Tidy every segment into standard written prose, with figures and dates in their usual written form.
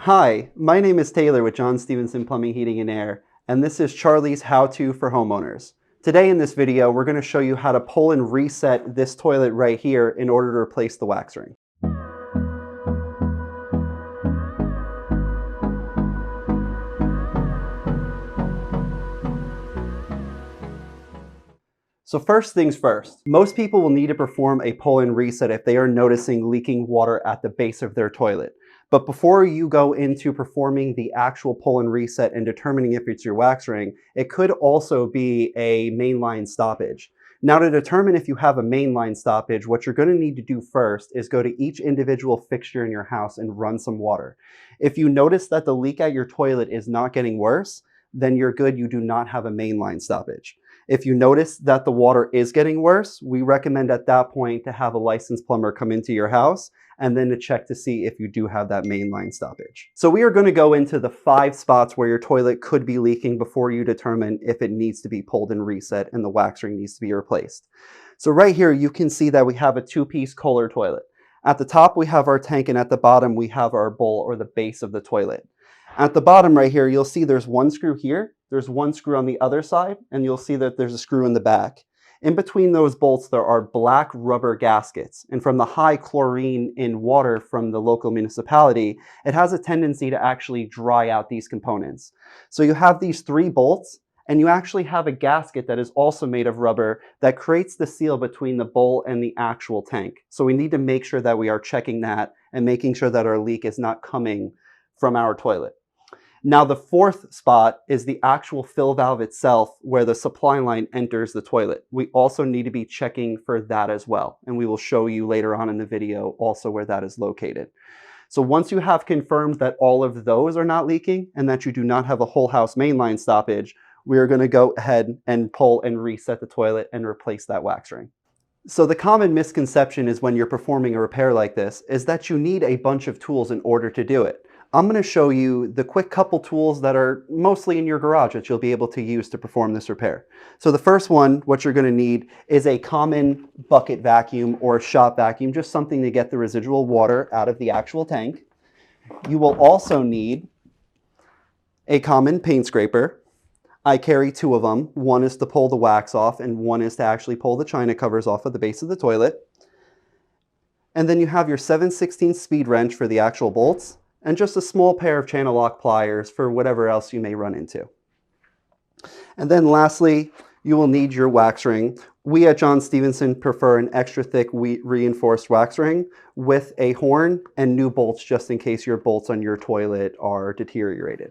Hi, my name is Taylor with John Stevenson Plumbing, Heating and Air, and this is Charlie's How-To for Homeowners. Today in this video, we're going to show you how to pull and reset this toilet right here in order to replace the wax ring. So first things first, most people will need to perform a pull and reset if they are noticing leaking water at the base of their toilet. But before you go into performing the actual pull and reset and determining if it's your wax ring, it could also be a mainline stoppage. Now, to determine if you have a mainline stoppage, what you're going to need to do first is go to each individual fixture in your house and run some water. If you notice that the leak at your toilet is not getting worse, then you're good, you do not have a mainline stoppage. If you notice that the water is getting worse, we recommend at that point to have a licensed plumber come into your house and then to check to see if you do have that mainline stoppage. So we are going to go into the 5 spots where your toilet could be leaking before you determine if it needs to be pulled and reset and the wax ring needs to be replaced. So right here, you can see that we have a 2-piece Kohler toilet. At the top, we have our tank, and at the bottom, we have our bowl or the base of the toilet. At the bottom right here, you'll see there's one screw here, there's one screw on the other side, and you'll see that there's a screw in the back. In between those bolts, there are black rubber gaskets, and from the high chlorine in water from the local municipality, it has a tendency to actually dry out these components. So you have these 3 bolts, and you actually have a gasket that is also made of rubber that creates the seal between the bowl and the actual tank. So we need to make sure that we are checking that and making sure that our leak is not coming from our toilet. Now, the 4th spot is the actual fill valve itself where the supply line enters the toilet. We also need to be checking for that as well, and we will show you later on in the video also where that is located. So once you have confirmed that all of those are not leaking and that you do not have a whole house mainline stoppage, we are going to go ahead and pull and reset the toilet and replace that wax ring. So the common misconception is when you're performing a repair like this is that you need a bunch of tools in order to do it. I'm going to show you the quick couple tools that are mostly in your garage that you'll be able to use to perform this repair. So the first one, what you're going to need is a common bucket vacuum or shop vacuum, just something to get the residual water out of the actual tank. You will also need a common paint scraper. I carry 2 of them. One is to pull the wax off and one is to actually pull the china covers off of the base of the toilet. And then you have your 7/16 speed wrench for the actual bolts, and just a small pair of channel lock pliers for whatever else you may run into. And then lastly, you will need your wax ring. We at John Stevenson prefer an extra thick reinforced wax ring with a horn and new bolts just in case your bolts on your toilet are deteriorated.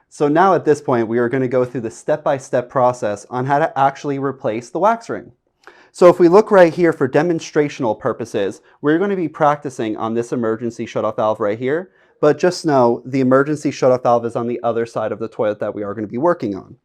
So now at this point, we are going to go through the step-by-step process on how to actually replace the wax ring. So if we look right here for demonstrational purposes, we're going to be practicing on this emergency shutoff valve right here. But just know the emergency shutoff valve is on the other side of the toilet that we are going to be working on.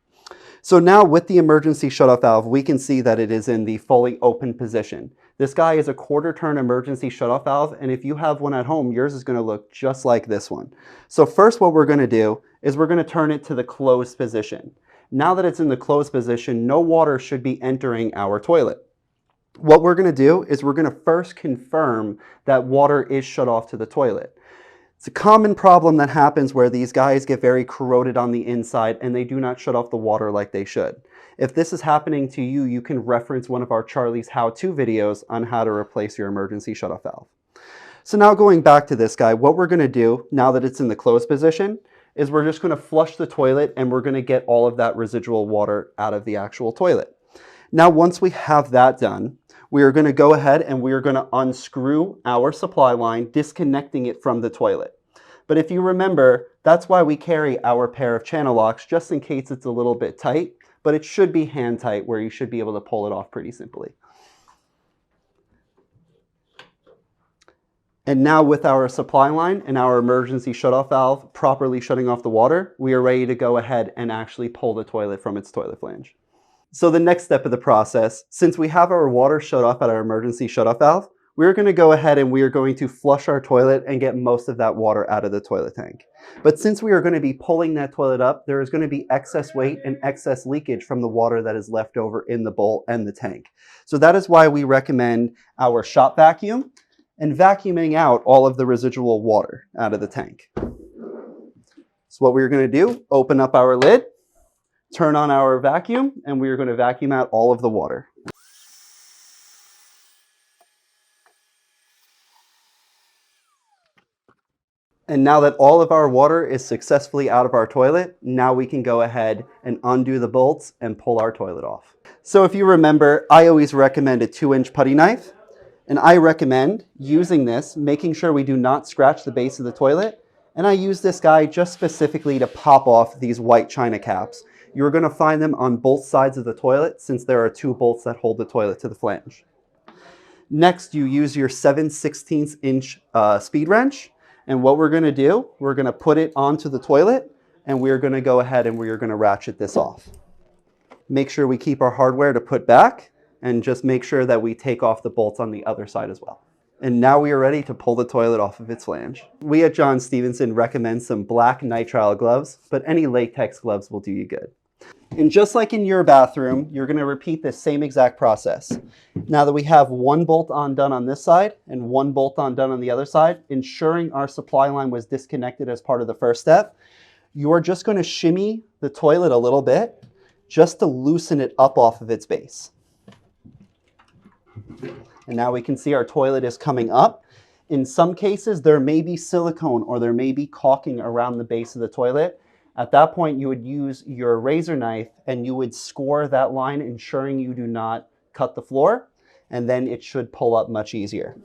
So now with the emergency shutoff valve, we can see that it is in the fully open position. This guy is a 1/4 turn emergency shutoff valve, and if you have one at home, yours is going to look just like this one. So first what we're going to do is we're going to turn it to the closed position. Now that it's in the closed position, no water should be entering our toilet. What we're going to do is we're going to first confirm that water is shut off to the toilet. It's a common problem that happens where these guys get very corroded on the inside and they do not shut off the water like they should. If this is happening to you, you can reference one of our Charlie's How-To videos on how to replace your emergency shutoff valve. So now going back to this guy, what we're going to do now that it's in the closed position is we're just going to flush the toilet and we're going to get all of that residual water out of the actual toilet. Now once we have that done, we are going to go ahead and we are going to unscrew our supply line, disconnecting it from the toilet. But if you remember, that's why we carry our pair of channel locks, just in case it's a little bit tight, but it should be hand tight where you should be able to pull it off pretty simply. And now with our supply line and our emergency shutoff valve properly shutting off the water, we are ready to go ahead and actually pull the toilet from its toilet flange. So the next step of the process, since we have our water shut off at our emergency shutoff valve, we're going to go ahead and we are going to flush our toilet and get most of that water out of the toilet tank. But since we are going to be pulling that toilet up, there is going to be excess weight and excess leakage from the water that is left over in the bowl and the tank. So that is why we recommend our shop vacuum and vacuuming out all of the residual water out of the tank. So what we're going to do, open up our lid, turn on our vacuum, and we are going to vacuum out all of the water. And now that all of our water is successfully out of our toilet, now we can go ahead and undo the bolts and pull our toilet off. So if you remember, I always recommend a 2-inch putty knife. And I recommend using this, making sure we do not scratch the base of the toilet. And I use this guy just specifically to pop off these white china caps. You're going to find them on both sides of the toilet since there are 2 bolts that hold the toilet to the flange. Next, you use your 7/16 inch speed wrench. And what we're going to do, we're going to put it onto the toilet and we're going to go ahead and we're going to ratchet this off. Make sure we keep our hardware to put back and just make sure that we take off the bolts on the other side as well. And now we are ready to pull the toilet off of its flange. We at John Stevenson recommend some black nitrile gloves, but any latex gloves will do you good. And just like in your bathroom, you're going to repeat this same exact process. Now that we have 1 bolt undone on this side and 1 bolt undone on the other side, ensuring our supply line was disconnected as part of the first step, you're just going to shimmy the toilet a little bit just to loosen it up off of its base. And now we can see our toilet is coming up. In some cases, there may be silicone or there may be caulking around the base of the toilet. At that point, you would use your razor knife and you would score that line, ensuring you do not cut the floor, and then it should pull up much easier.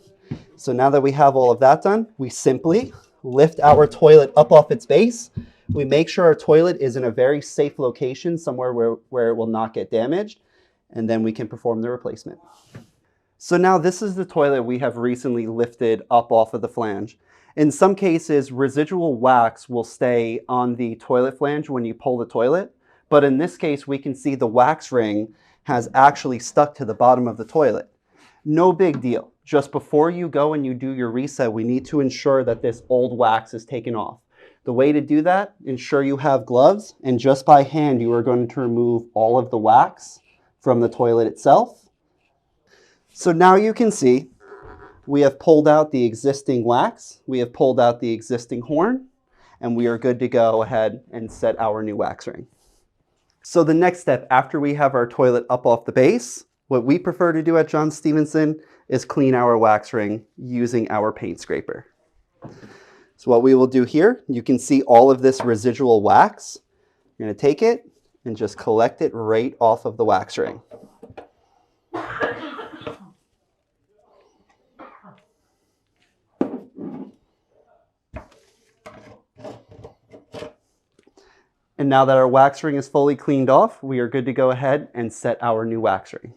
So now that we have all of that done, we simply lift our toilet up off its base. We make sure our toilet is in a very safe location, somewhere where it will not get damaged, and then we can perform the replacement. So now this is the toilet we have recently lifted up off of the flange. In some cases, residual wax will stay on the toilet flange when you pull the toilet, but in this case, we can see the wax ring has actually stuck to the bottom of the toilet. No big deal. Just before you go and you do your reset, we need to ensure that this old wax is taken off. The way to do that, ensure you have gloves, and just by hand, you are going to remove all of the wax from the toilet itself. So now you can see we have pulled out the existing wax, we have pulled out the existing horn, and we are good to go ahead and set our new wax ring. So the next step after we have our toilet up off the base, what we prefer to do at John Stevenson is clean our wax ring using our paint scraper. So what we will do here, you can see all of this residual wax. You're going to take it and just collect it right off of the wax ring. And now that our wax ring is fully cleaned off, we are good to go ahead and set our new wax ring.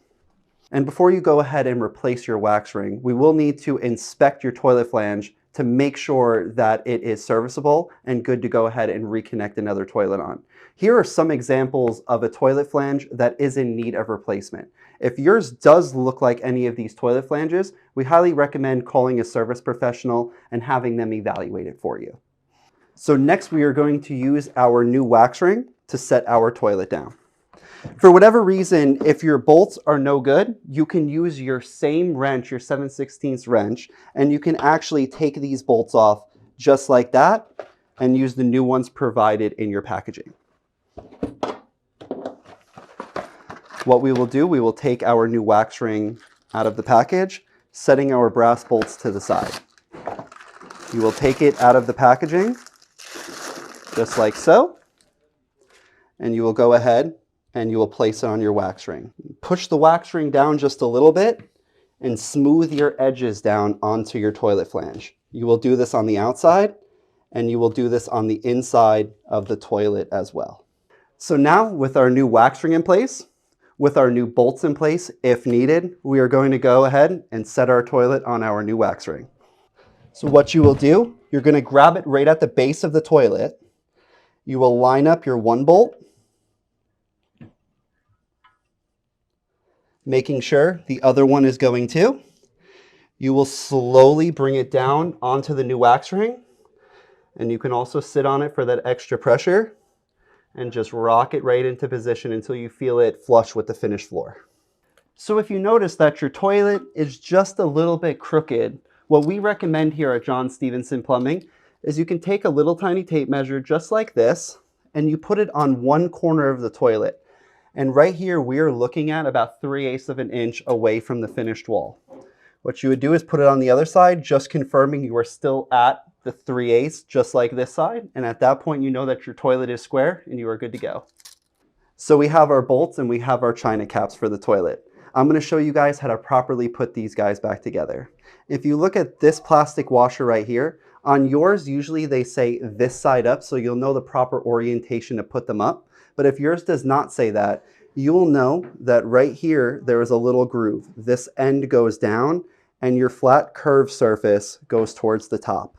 And before you go ahead and replace your wax ring, we will need to inspect your toilet flange to make sure that it is serviceable and good to go ahead and reconnect another toilet on. Here are some examples of a toilet flange that is in need of replacement. If yours does look like any of these toilet flanges, we highly recommend calling a service professional and having them evaluate it for you. So next we are going to use our new wax ring to set our toilet down. For whatever reason, if your bolts are no good, you can use your same wrench, your 7/16 wrench, and you can actually take these bolts off just like that and use the new ones provided in your packaging. What we will do, we will take our new wax ring out of the package, setting our brass bolts to the side. You will take it out of the packaging, just like so, and you will go ahead and you will place it on your wax ring. Push the wax ring down just a little bit and smooth your edges down onto your toilet flange. You will do this on the outside and you will do this on the inside of the toilet as well. So now with our new wax ring in place, with our new bolts in place, if needed, we are going to go ahead and set our toilet on our new wax ring. So what you will do, you're going to grab it right at the base of the toilet. You will line up your 1 bolt, making sure the other one is going too. You will slowly bring it down onto the new wax ring, and you can also sit on it for that extra pressure and just rock it right into position until you feel it flush with the finished floor. So if you notice that your toilet is just a little bit crooked, what we recommend here at John Stevenson Plumbing is you can take a little tiny tape measure just like this, and you put it on one corner of the toilet. And right here, we're looking at about 3/8 of an inch away from the finished wall. What you would do is put it on the other side, just confirming you are still at the 3/8, just like this side. And at that point, you know that your toilet is square and you are good to go. So we have our bolts and we have our china caps for the toilet. I'm going to show you guys how to properly put these guys back together. If you look at this plastic washer right here, on yours, usually they say this side up, so you'll know the proper orientation to put them up. But if yours does not say that, you will know that right here, there is a little groove. This end goes down and your flat curved surface goes towards the top.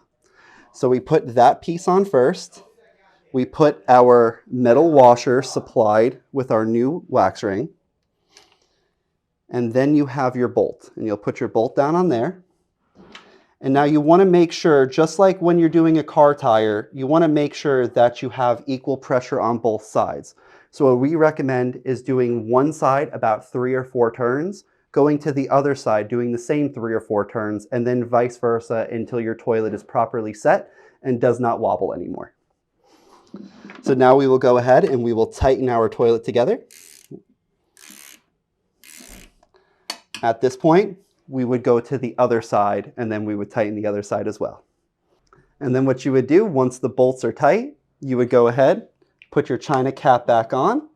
So we put that piece on first. We put our metal washer supplied with our new wax ring. And then you have your bolt, and you'll put your bolt down on there. And now you want to make sure, just like when you're doing a car tire, you want to make sure that you have equal pressure on both sides. So what we recommend is doing one side about 3 or 4 turns, going to the other side, doing the same 3 or 4 turns, and then vice versa until your toilet is properly set and does not wobble anymore. So now we will go ahead and we will tighten our toilet together. At this point, we would go to the other side and then we would tighten the other side as well. And then what you would do, once the bolts are tight, you would go ahead, put your china cap back on.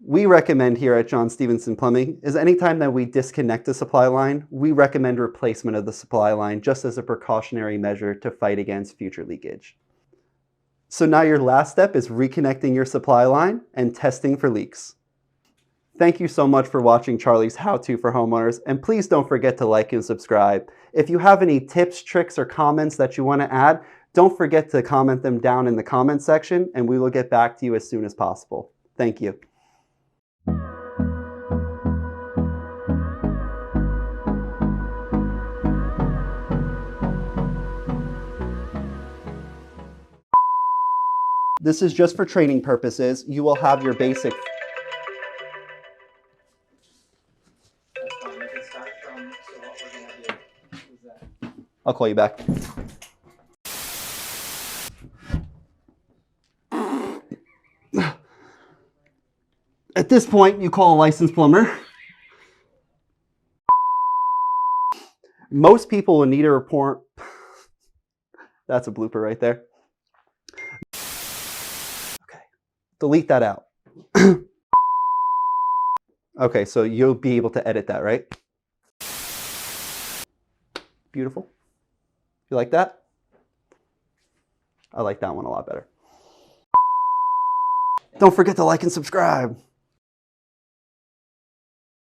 We recommend here at John Stevenson Plumbing is anytime that we disconnect a supply line, we recommend replacement of the supply line just as a precautionary measure to fight against future leakage. So now your last step is reconnecting your supply line and testing for leaks. Thank you so much for watching Charlie's How-To for Homeowners, and please don't forget to like and subscribe. If you have any tips, tricks, or comments that you want to add, don't forget to comment them down in the comment section, and we will get back to you as soon as possible. Thank you. This is just for training purposes. You will have your basic... I'll call you back. At this point, you call a licensed plumber. Most people will need a report. That's a blooper right there. Okay, delete that out. Okay, so you'll be able to edit that, right? Beautiful. You like that? I like that one a lot better. Don't forget to like and subscribe.